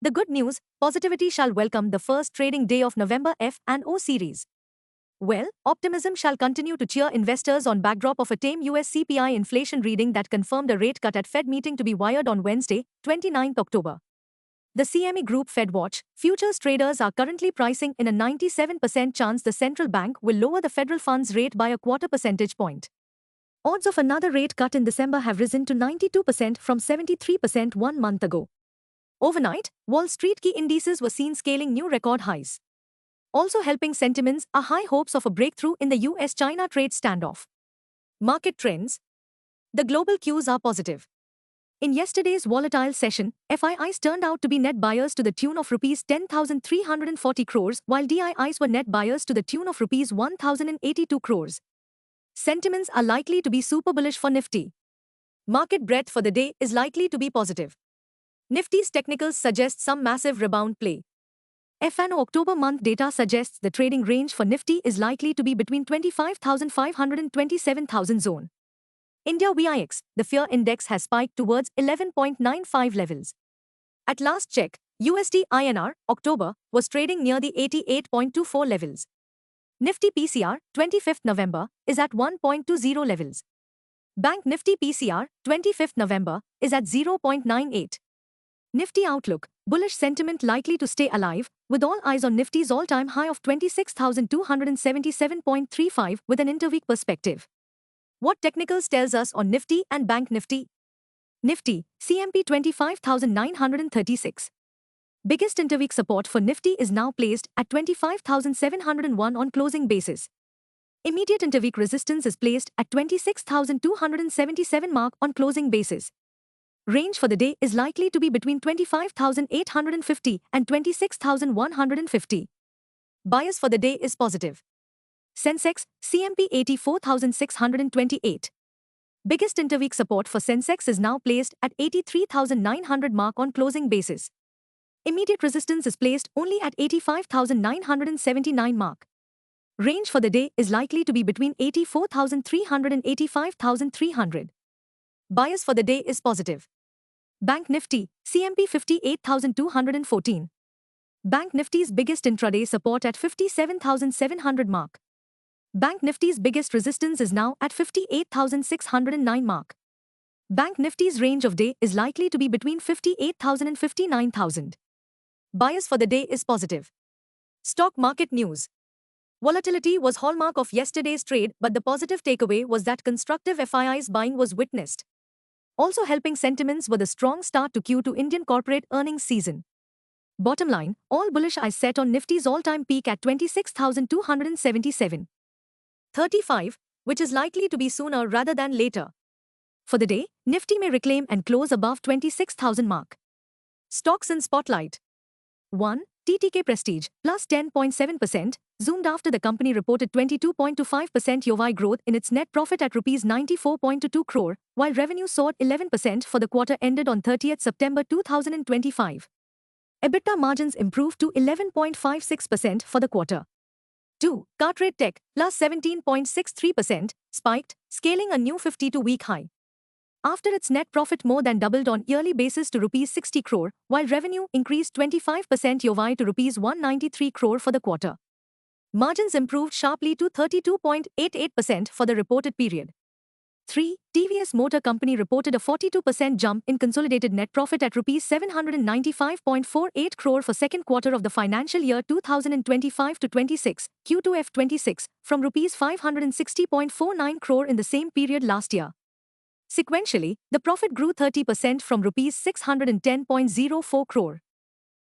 The good news, positivity shall welcome the first trading day of November F&O series. Well, optimism shall continue to cheer investors on backdrop of a tame US CPI inflation reading that confirmed a rate cut at Fed meeting to be wired on Wednesday, 29 October. The CME Group FedWatch futures traders are currently pricing in a 97% chance the central bank will lower the federal funds rate by a quarter percentage point. Odds of another rate cut in December have risen to 92% from 73% 1 month ago. Overnight, Wall Street key indices were seen scaling new record highs. Also helping sentiments are high hopes of a breakthrough in the US-China trade standoff. Market trends. The global cues are positive. In yesterday's volatile session, FIIs turned out to be net buyers to the tune of Rs 10,340 crores, while DIIs were net buyers to the tune of Rs 1,082 crores. Sentiments are likely to be super bullish for Nifty. Market breadth for the day is likely to be positive. Nifty's technicals suggest some massive rebound play. F&O October month data suggests the trading range for Nifty is likely to be between 25,500 and 27,000 zone. India VIX, the fear index has spiked towards 11.95 levels. At last check, USD INR October was trading near the 88.24 levels. Nifty PCR 25th November is at 1.20 levels. Bank Nifty PCR 25th November is at 0.98. Nifty outlook, bullish sentiment likely to stay alive, with all eyes on Nifty's all-time high of 26,277.35 with an interweek perspective. What technicals tells us on Nifty and Bank Nifty? Nifty, CMP 25,936. Biggest interweek support for Nifty is now placed at 25,701 on closing basis. Immediate interweek resistance is placed at 26,277 mark on closing basis. Range for the day is likely to be between 25,850 and 26,150. Bias for the day is positive. Sensex, CMP 84,628. Biggest interweek support for Sensex is now placed at 83,900 mark on closing basis. Immediate resistance is placed only at 85,979 mark. Range for the day is likely to be between 84,300 and 85,300. Bias for the day is positive. Bank Nifty, CMP 58,214. Bank Nifty's biggest intraday support at 57,700 mark. Bank Nifty's biggest resistance is now at 58,609 mark. Bank Nifty's range of day is likely to be between 58,000 and 59,000. Bias for the day is positive. Stock market news. Volatility was hallmark of yesterday's trade, but the positive takeaway was that constructive FIIs buying was witnessed. Also helping sentiments were the strong start to Q2 Indian corporate earnings season. Bottom line, all bullish eyes set on Nifty's all-time peak at 26,277.35, which is likely to be sooner rather than later. For the day, Nifty may reclaim and close above 26,000 mark. Stocks in spotlight. 1. TTK Prestige, plus 10.7%, zoomed after the company reported 22.25% YoY growth in its net profit at Rs 94.22 crore, while revenue soared 11% for the quarter ended on 30th September 2025. EBITDA margins improved to 11.56% for the quarter. 2. Cartrade Tech, plus 17.63%, spiked, scaling a new 52-week high. After its net profit more than doubled on yearly basis to Rs 60 crore, while revenue increased 25% YoY to Rs 193 crore for the quarter. Margins improved sharply to 32.88% for the reported period. 3. TVS Motor Company reported a 42% jump in consolidated net profit at Rs 795.48 crore for second quarter of the financial year 2025-26, Q2 F26, from Rs 560.49 crore in the same period last year. Sequentially, the profit grew 30% from Rs 610.04 crore.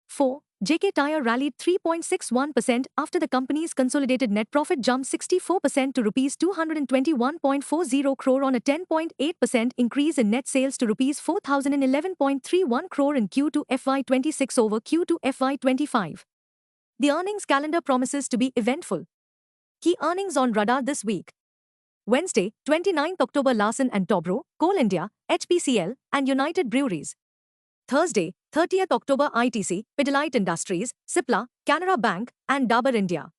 4. JK Tyre rallied 3.61% after the company's consolidated net profit jumped 64% to Rs 221.40 crore on a 10.8% increase in net sales to Rs 4,011.31 crore in Q2 FY26 over Q2 FY25. The earnings calendar promises to be eventful. Key earnings on radar this week. Wednesday, 29th October Larsen & Toubro, Coal India, HPCL, and United Breweries. Thursday, 30th October ITC, Pidilite Industries, Cipla, Canara Bank, and Dabur India.